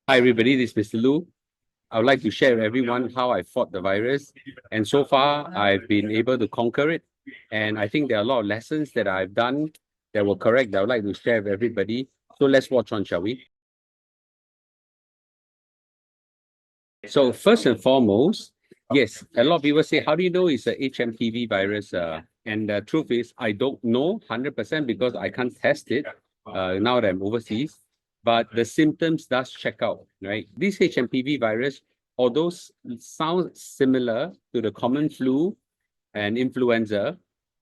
Hi everybody, this is Mr. Lu. I would like to share with everyone how I fought the virus. And so far, I've been able to conquer it. And I think there are a lot of lessons that I've done that were correct that I would like to share with everybody. So let's watch on, shall we? So first and foremost, yes, a lot of people say, how do you know it's a HMPV virus? And the truth is, I don't know 100% because I can't test it now that I'm overseas. But the symptoms does check out, right? This HMPV virus, although sounds similar to the common flu and influenza,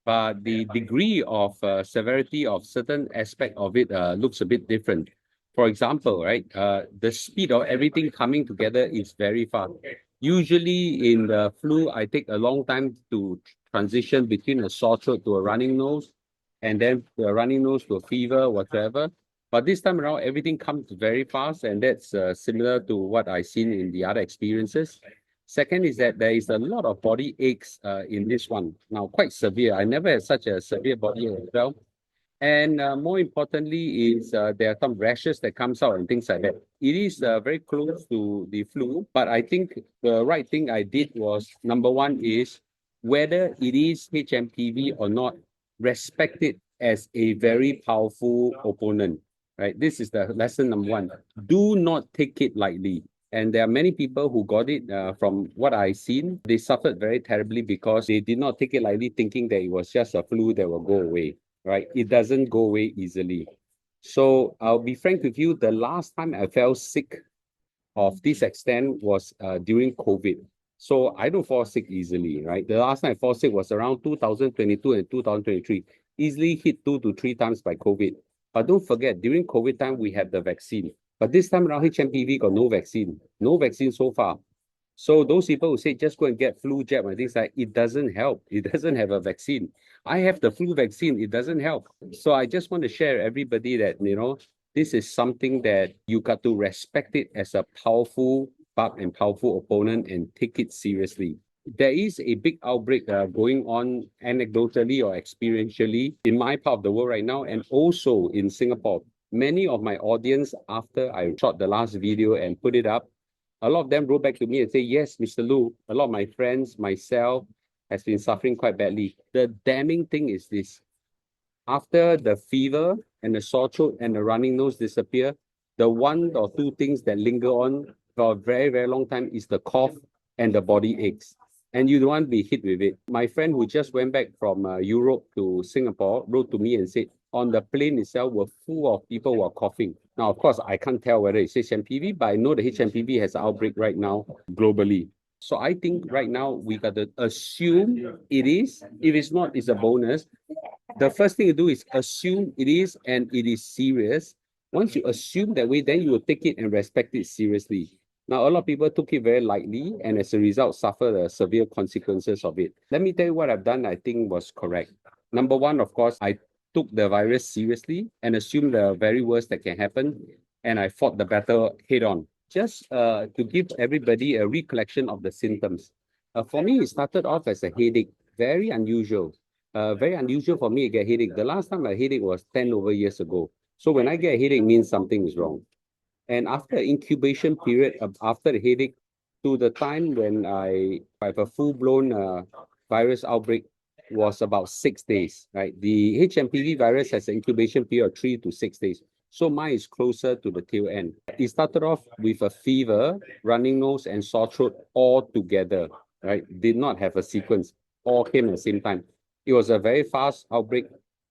but the degree of severity of certain aspect of it looks a bit different. For example, right, the speed of everything coming together is very fast. Usually in the flu, I take a long time to transition between a sore throat to a running nose, and then a running nose to a fever, whatever. But this time around, everything comes very fast, and that's similar to what I've seen in the other experiences. Second is that there is a lot of body aches in this one. Now, quite severe. I never had such a severe body ache as well. And more importantly is there are some rashes that comes out and things like that. It is very close to the flu, but I think the right thing I did was, number one is whether it is HMPV or not, respect it as a very powerful opponent, right? This is the lesson number one. Do not take it lightly. And there are many people who got it from what I've seen. They suffered very terribly because they did not take it lightly, thinking that it was just a flu that will go away, right? It doesn't go away easily. So I'll be frank with you, the last time I felt sick of this extent was during COVID. So I don't fall sick easily, right? The last time I fall sick was around 2022 and 2023, easily hit 2 to 3 times by COVID. But don't forget, during COVID time, we had the vaccine. But this time around, HMPV got no vaccine so far. So those people who say just go and get flu jab and things like it doesn't help. It doesn't have a vaccine. I have the flu vaccine. It doesn't help. So I just want to share everybody that this is something that you got to respect it as a powerful bug and powerful opponent and take it seriously. There is a big outbreak going on anecdotally or experientially in my part of the world right now, and also in Singapore. Many of my audience, after I shot the last video and put it up, a lot of them wrote back to me and say, yes, Mr. Lu, a lot of my friends, myself, has been suffering quite badly. The damning thing is this. After the fever and the sore throat and the running nose disappear, the one or two things that linger on for a very, very long time is the cough and the body aches. And you don't want to be hit with it. My friend who just went back from Europe to Singapore wrote to me and said, on the plane itself were full of people who are coughing. Now, of course, I can't tell whether it's HMPV, but I know the HMPV has an outbreak right now globally. So I think right now we got to assume it is. If it's not, it's a bonus. The first thing you do is assume it is and it is serious. Once you assume that way, then you will take it and respect it seriously. Now, a lot of people took it very lightly and as a result suffer the severe consequences of it. Let me tell you what I've done I think was correct. Number one, of course, I took the virus seriously and assumed the very worst that can happen, and I fought the battle head on. Just to give everybody a recollection of the symptoms. For me, it started off as a headache, very unusual. Very unusual for me to get headache. The last time I had headache was 10 over years ago. So when I get a headache, means something is wrong. And after incubation period, after the headache, to the time when I have a full-blown virus outbreak was about 6 days, right? The HMPV virus has an incubation period of 3 to 6 days. So mine is closer to the tail end. It started off with a fever, running nose, and sore throat all together, right? Did not have a sequence, all came at the same time. It was a very fast outbreak.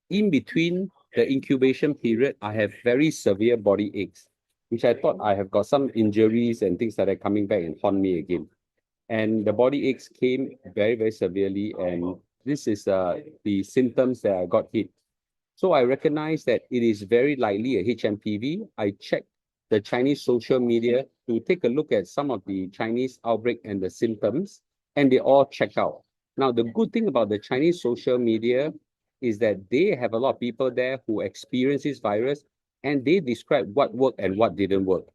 In between the incubation period, I have very severe body aches, which I thought I have got some injuries and things that are coming back and haunt me again. And the body aches came very, very severely. And this is the symptoms that I got hit. So I recognize that it is very likely a HMPV. I checked the Chinese social media to take a look at some of the Chinese outbreak and the symptoms, and they all check out. Now, the good thing about the Chinese social media is that they have a lot of people there who experience this virus, and they describe what worked and what didn't work.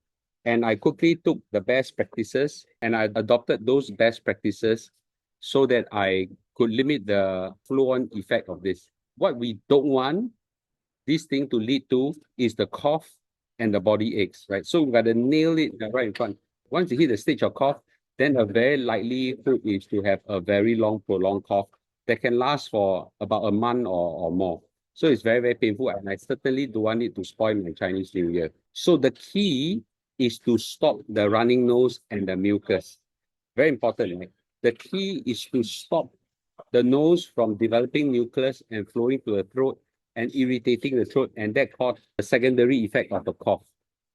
And I quickly took the best practices and I adopted those best practices so that I could limit the flow-on effect of this. What we don't want this thing to lead to is the cough and the body aches, right? So we got to nail it right in front. Once you hit the stage of cough, then a very likelihood is to have a very long, prolonged cough that can last for about a month or more. So it's very, very painful, and I certainly don't want it to spoil my Chinese New Year. So the key is to stop the running nose and the mucus. Very important, right? The key is to stop the nose from developing mucus and flowing to the throat and irritating the throat, and that caused a secondary effect of the cough.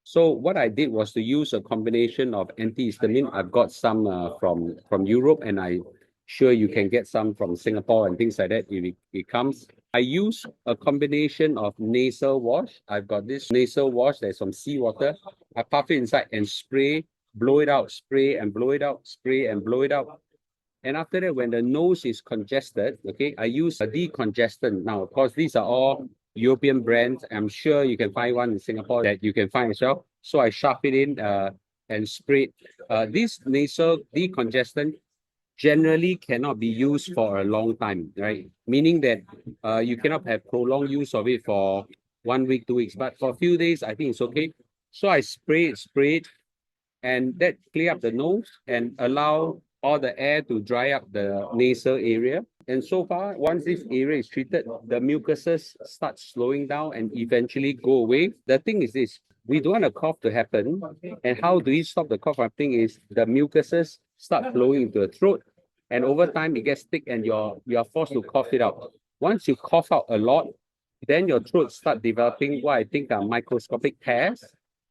So what I did was to use a combination of antihistamine. I've got some from Europe, and I sure you can get some from Singapore and things like that if it comes. I use a combination of nasal wash. I've got this nasal wash. There's some seawater. I puff it inside and spray, blow it out, spray and blow it out, spray and blow it out. And after that, when the nose is congested, okay, I use a decongestant. Now, of course, these are all European brands. I'm sure you can find one in Singapore that you can find as well. So I shove it in and spray. This nasal decongestant generally cannot be used for a long time, right? Meaning that you cannot have prolonged use of it for 1 week, 2 weeks. But for a few days, I think it's okay. So I spray it, and that clear up the nose and allow all the air to dry up the nasal area. And so far, once this area is treated, the mucuses start slowing down and eventually go away. The thing is this, we don't want a cough to happen. And how do we stop the cough happening is the mucuses start flowing into the throat, and over time it gets thick and you're forced to cough it out. Once you cough out a lot, then your throat start developing what I think are microscopic tears,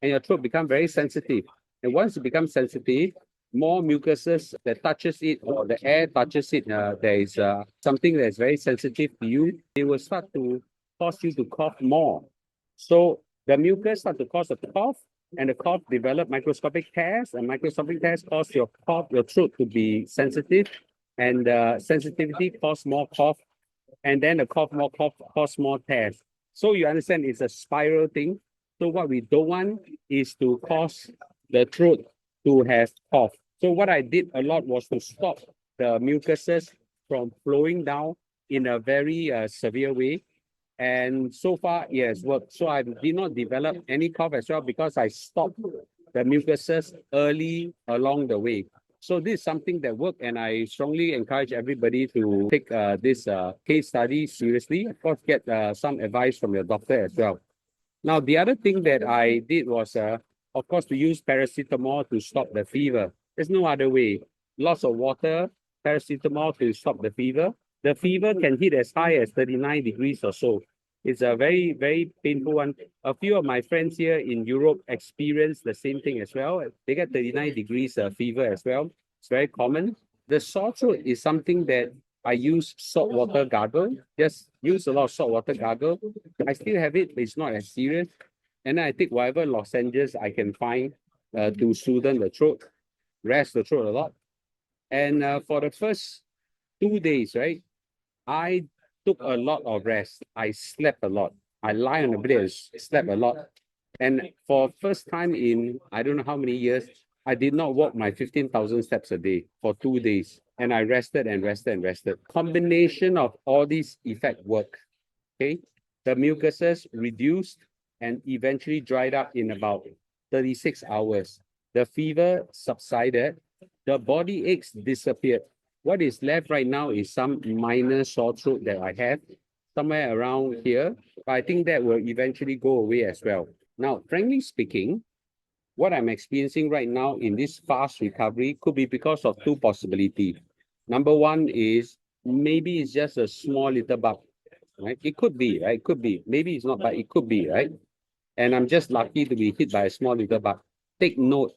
and your throat become very sensitive. And once it becomes sensitive, more mucuses that touches it or the air touches it, there is something that's very sensitive to you, it will start to cause you to cough more. So the mucus start to cause a cough, and the cough develop microscopic tears, and microscopic tears cause your throat to be sensitive, and sensitivity cause more cough, and then the cough cause more tears. So you understand it's a spiral thing. So what we don't want is to cause the throat to have cough. So what I did a lot was to stop the mucuses from flowing down in a very severe way. And so far, it has worked. So I did not develop any cough as well because I stopped the mucuses early along the way. So this is something that worked, and I strongly encourage everybody to take this case study seriously. Of course, get some advice from your doctor as well. Now, the other thing that I did was, of course, to use paracetamol to stop the fever. There's no other way. Lots of water, paracetamol to stop the fever. The fever can hit as high as 39 degrees or so. It's a very, very painful one. A few of my friends here in Europe experience the same thing as well. They get 39 degrees fever as well. It's very common. The sore throat is something that I use salt water gargle. Just use a lot of salt water gargle. I still have it, but it's not as serious. And then I take whatever lozenges I can find to soothe the throat, rest the throat a lot. And for the first 2 days, right, I took a lot of rest. I slept a lot. I lie on the bed and slept a lot. And for first time in I don't know how many years, I did not walk my 15,000 steps a day for 2 days. And I rested and rested and rested. Combination of all these effects work. Okay. The mucuses reduced and eventually dried up in about 36 hours. The fever subsided. The body aches disappeared. What is left right now is some minor sore throat that I have somewhere around here. But I think that will eventually go away as well. Now, frankly speaking, what I'm experiencing right now in this fast recovery could be because of two possibilities. Number one is maybe it's just a small little bug, right? It could be, right? It could be. Maybe it's not, but it could be, right? And I'm just lucky to be hit by a small little bug. Take note,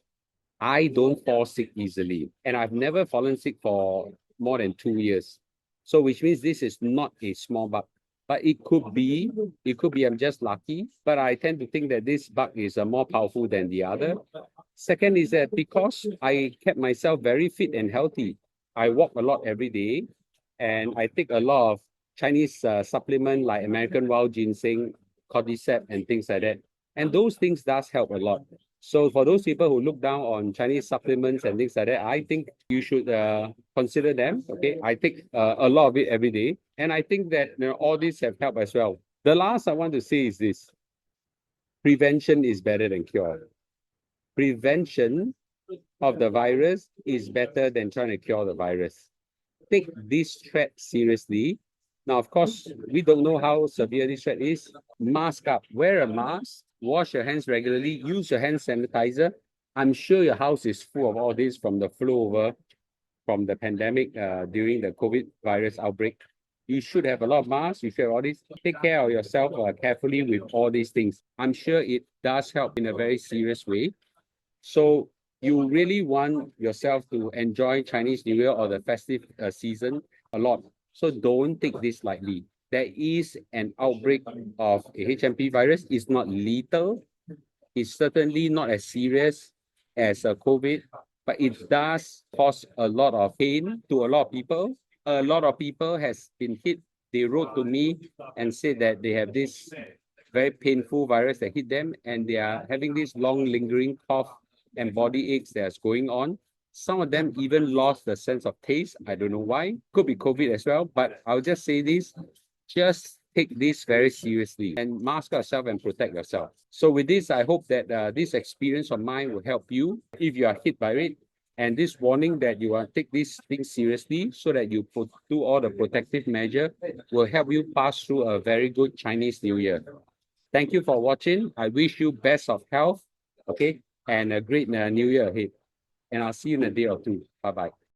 I don't fall sick easily, and I've never fallen sick for more than 2 years. So which means this is not a small bug, but it could be I'm just lucky, but I tend to think that this bug is more powerful than the other. Second is that because I kept myself very fit and healthy, I walk a lot every day, and I take a lot of Chinese supplement like American wild ginseng, cordyceps, and things like that. And those things does help a lot. So for those people who look down on Chinese supplements and things like that, I think you should consider them. Okay, I take a lot of it every day, and I think that all these have helped as well. The last I want to say is this: prevention is better than cure. Prevention of the virus is better than trying to cure the virus. Take this threat seriously. Now, of course, we don't know how severe this threat is. Mask up, wear a mask, wash your hands regularly, use your hand sanitizer. I'm sure your house is full of all this from the flow over from the pandemic during the COVID virus outbreak. You should have a lot of masks. You should have all this. Take care of yourself carefully with all these things. I'm sure it does help in a very serious way. So you really want yourself to enjoy Chinese New Year or the festive season a lot. So don't take this lightly. There is an outbreak of a HMP virus. It's not lethal. It's certainly not as serious as COVID, but it does cause a lot of pain to a lot of people. A lot of people has been hit. They wrote to me and said that they have this very painful virus that hit them, and they are having this long lingering cough and body aches that's going on. Some of them even lost the sense of taste. I don't know why. Could be COVID as well, but I'll just say this. Just take this very seriously and mask yourself and protect yourself. So with this, I hope that this experience of mine will help you if you are hit by it. And this warning that you take this thing seriously so that you do all the protective measure will help you pass through a very good Chinese New Year. Thank you for watching. I wish you best of health, okay, and a great New Year ahead. And I'll see you in a day or two. Bye-bye.